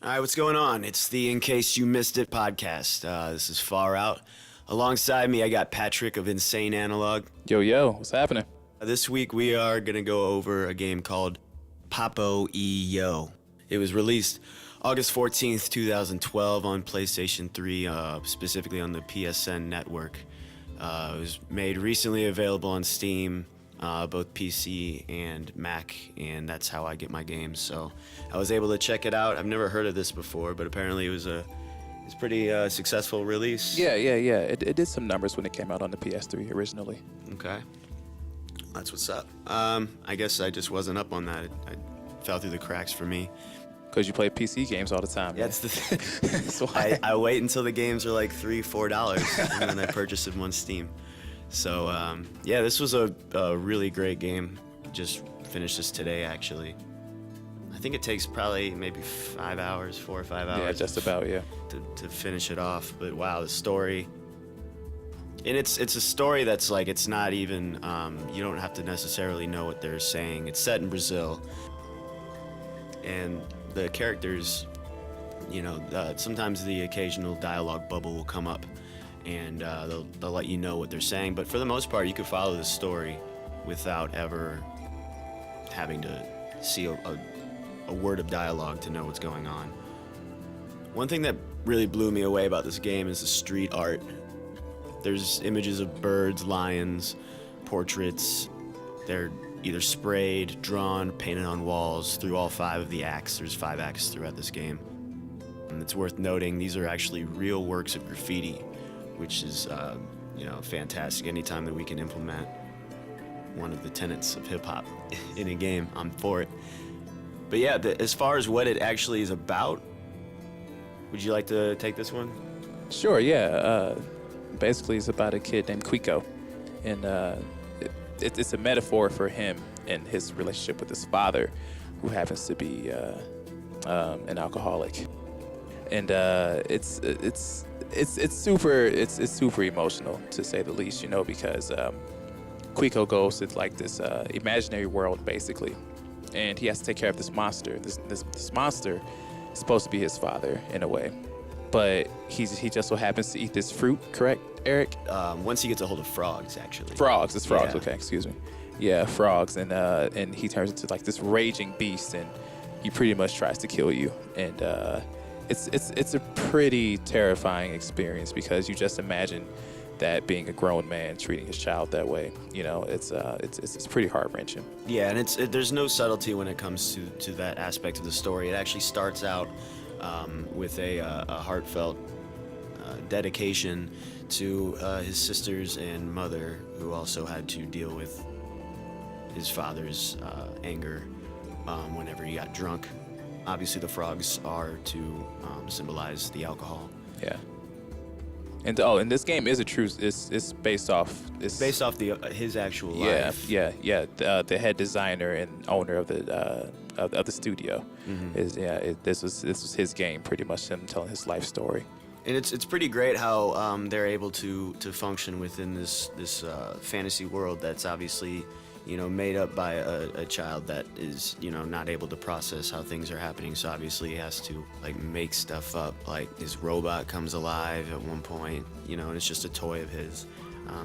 All right, what's going on? It's the In Case You Missed It podcast. This is Far Out. Alongside me, I got Patric of Insane Analog. Yo, what's happening? This week, we are going to go over a game called Papo Yo. It was released August 14th, 2012 on PlayStation 3, specifically on the PSN network. It was made recently available on Steam, both PC and Mac, and that's how I get my games. So I was able to check it out. I've never heard of this before, but apparently it was a pretty successful release. Yeah. It did some numbers when it came out on the PS3 originally. Okay. That's what's up. I guess I just wasn't up on that. It fell through the cracks for me. Because you play PC games all the time. Yeah, that's the thing. I wait until the games are like $3, $4, and then I purchase them on Steam. So, yeah, this was a really great game. Just finished this today, actually. I think it takes probably maybe 5 hours, 4 or 5 hours. Yeah, just about, yeah. To finish it off. But wow, the story. And it's a story that's like, it's not even, you don't have to necessarily know what they're saying. It's set in Brazil. And the characters, you know, sometimes the occasional dialogue bubble will come up. And they'll let you know what they're saying. But for the most part, you can follow the story without ever having to see a word of dialogue to know what's going on. One thing that really blew me away about this game is the street art. There's images of birds, lions, portraits. They're either sprayed, drawn, painted on walls through all 5 of the acts. There's 5 acts throughout this game. And it's worth noting, these are actually real works of graffiti, which is, fantastic. Anytime that we can implement one of the tenets of hip-hop in a game, I'm for it. But yeah, as far as what it actually is about, would you like to take this one? Sure, yeah. Basically, it's about a kid named Quico. And it's a metaphor for him and his relationship with his father, who happens to be an alcoholic. And it's super emotional, to say the least, because Quico goes to like this imaginary world, basically, and he has to take care of this monster. This monster is supposed to be his father in a way, but he just so happens to eat this fruit. Correct, Eric? Once he gets a hold of frogs, actually. Frogs. It's frogs. Yeah. Okay, excuse me. Yeah, frogs, and he turns into like this raging beast, and he pretty much tries to kill you, and It's a pretty terrifying experience, because you just imagine that being a grown man treating his child that way. It's pretty heart-wrenching. Yeah, and there's no subtlety when it comes to that aspect of the story. It actually starts out with a heartfelt dedication to his sisters and mother, who also had to deal with his father's anger whenever he got drunk. Obviously, the frogs are to symbolize the alcohol. Yeah. And this game is it's based off. It's based off his actual life. Yeah. The head designer and owner of the studio this was his game, pretty much, him telling his life story. And it's pretty great how they're able to function within this fantasy world that's obviously, made up by a child that is, not able to process how things are happening. So obviously he has to make stuff up. Like his robot comes alive at one point, and it's just a toy of his.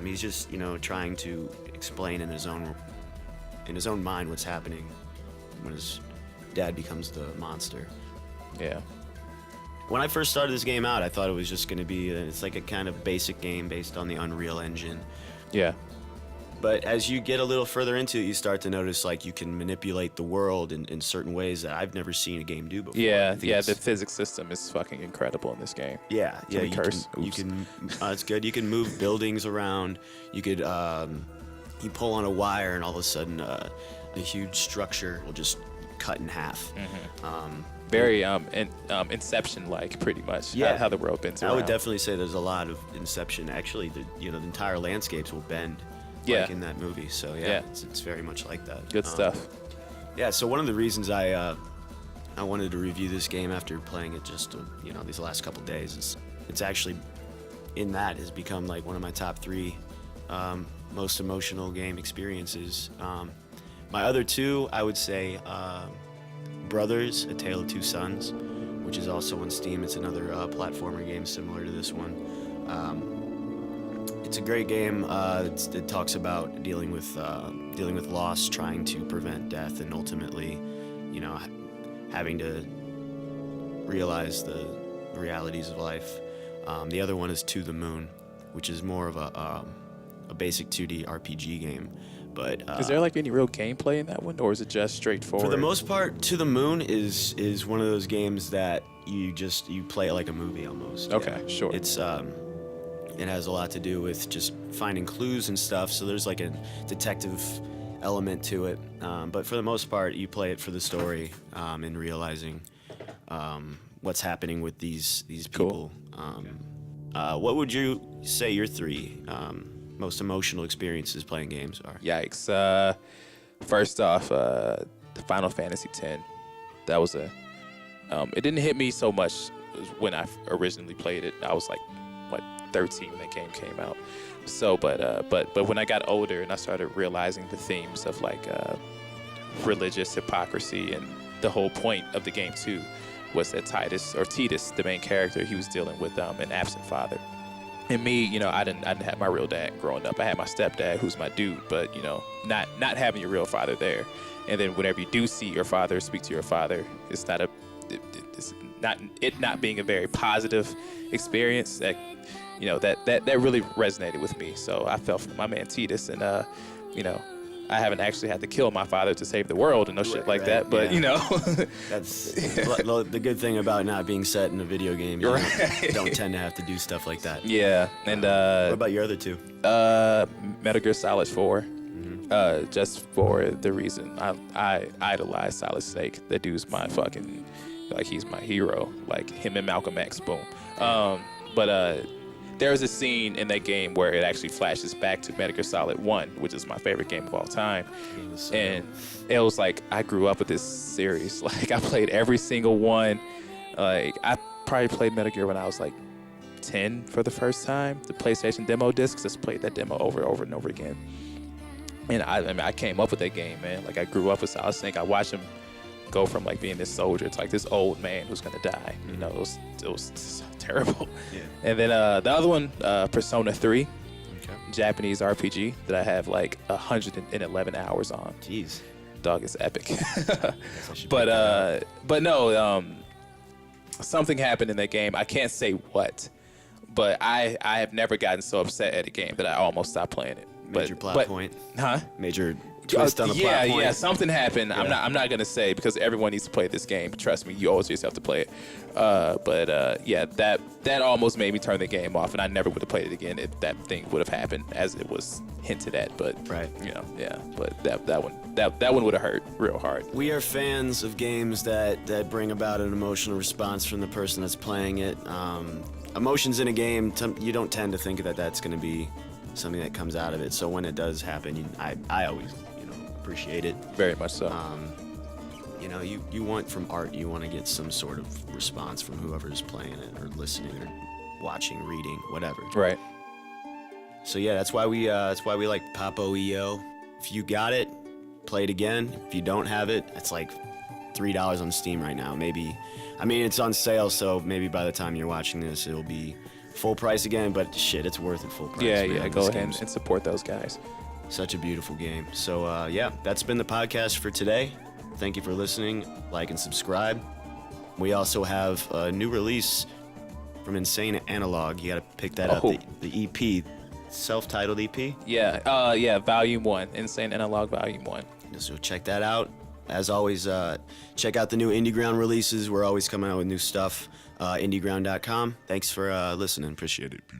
He's just, trying to explain in his own mind what's happening when his dad becomes the monster. Yeah. When I first started this game out, I thought it was just going to be, it's like a kind of basic game based on the Unreal Engine. Yeah. But as you get a little further into it, you start to notice you can manipulate the world in certain ways that I've never seen a game do before. Yeah. The physics system is fucking incredible in this game. Yeah. You can. It's good. You can move buildings around. You could you pull on a wire, and all of a sudden, a huge structure will just cut in half. Mm-hmm. Very Inception-like, pretty much. Yeah. How the world bends around. I would definitely say there's a lot of Inception. Actually, the entire landscapes will bend. Yeah. In that movie. So yeah. It's very much like that. Good stuff. Yeah. So one of the reasons I wanted to review this game after playing it just these last couple days is it's actually in that has become one of my top 3 most emotional game experiences. My other 2, I would say, Brothers: A Tale of Two Sons, which is also on Steam. It's another platformer game similar to this one. It's a great game. It talks about dealing with loss, trying to prevent death, and ultimately, having to realize the realities of life. The other one is To the Moon, which is more of a basic 2D RPG game. But is there like any real gameplay in that one, or is it just straightforward? For the most part, To the Moon is one of those games that you play it like a movie almost. Okay, sure. It's it has a lot to do with just finding clues and stuff. So there's like a detective element to it. But for the most part, you play it for the story and realizing what's happening with these people. Cool. What would you say your three most emotional experiences playing games are? Yikes. First off, the Final Fantasy X. That was it didn't hit me so much when I originally played it. I was like, 13 when that game came out. So, but when I got older and I started realizing the themes of like religious hypocrisy, and the whole point of the game too was that Titus, the main character, he was dealing with an absent father. And me, I didn't have my real dad growing up. I had my stepdad, who's my dude, but not having your real father there. And then whenever you do see your father, speak to your father, it's not being a very positive experience. That really resonated with me. So I felt for my man Titus, and I haven't actually had to kill my father to save the world and shit like that. But that's the good thing about not being set in a video game. You don't tend to have to do stuff like that. Yeah, and what about your other two? Metal Gear Solid 4. Just for the reason I idolize Solid Snake. That dude's my fucking, he's my hero. Like him and Malcolm X, boom. But there's a scene in that game where it actually flashes back to Metal Gear Solid 1, which is my favorite game of all time. And it was like, I grew up with this series. Like, I played every single one. Like, I probably played Metal Gear when I was like 10 for the first time. The PlayStation demo discs, just played that demo over and over again. And I came up with that game, man. Like, I grew up with Solid Snake. I watched him go from like being this soldier to like this old man who's gonna die. It was terrible. Yeah. And then the other one, Persona 3, Japanese RPG that I have like 111 hours on. Jeez, dog, is epic. But no, something happened in that game. I can't say what, but I have never gotten so upset at a game that I almost stopped playing it. Major plot point. Huh? Major twist on the plot point. Yeah, something happened. Yeah. I'm not gonna say, because everyone needs to play this game. Trust me, you always yourself to play it. Yeah, that almost made me turn the game off, and I never would have played it again if that thing would have happened as it was hinted at. But right, yeah. But that one would have hurt real hard. We are fans of games that bring about an emotional response from the person that's playing it. Emotions in a game, you don't tend to think that that's going to be something that comes out of it. So when it does happen, I always appreciate it. Very much so. You want from art, you want to get some sort of response from whoever's playing it or listening or watching, reading, whatever. Right. So yeah, that's why we like Papo Yo. If you got it, play it again. If you don't have it, it's like $3 on Steam right now. It's on sale, so maybe by the time you're watching this, it'll be full price again, but shit, it's worth it full price. Yeah, go ahead and support those guys. Such a beautiful game. So that's been the podcast for today. Thank you for listening. Like and subscribe. We also have a new release from Insane Analog. You gotta pick that up. The EP, self-titled EP. Yeah, Volume 1, Insane Analog Volume 1. So check that out. As always, check out the new Indie Ground releases. We're always coming out with new stuff. IndieGround.com. Thanks for listening. Appreciate it. Peace.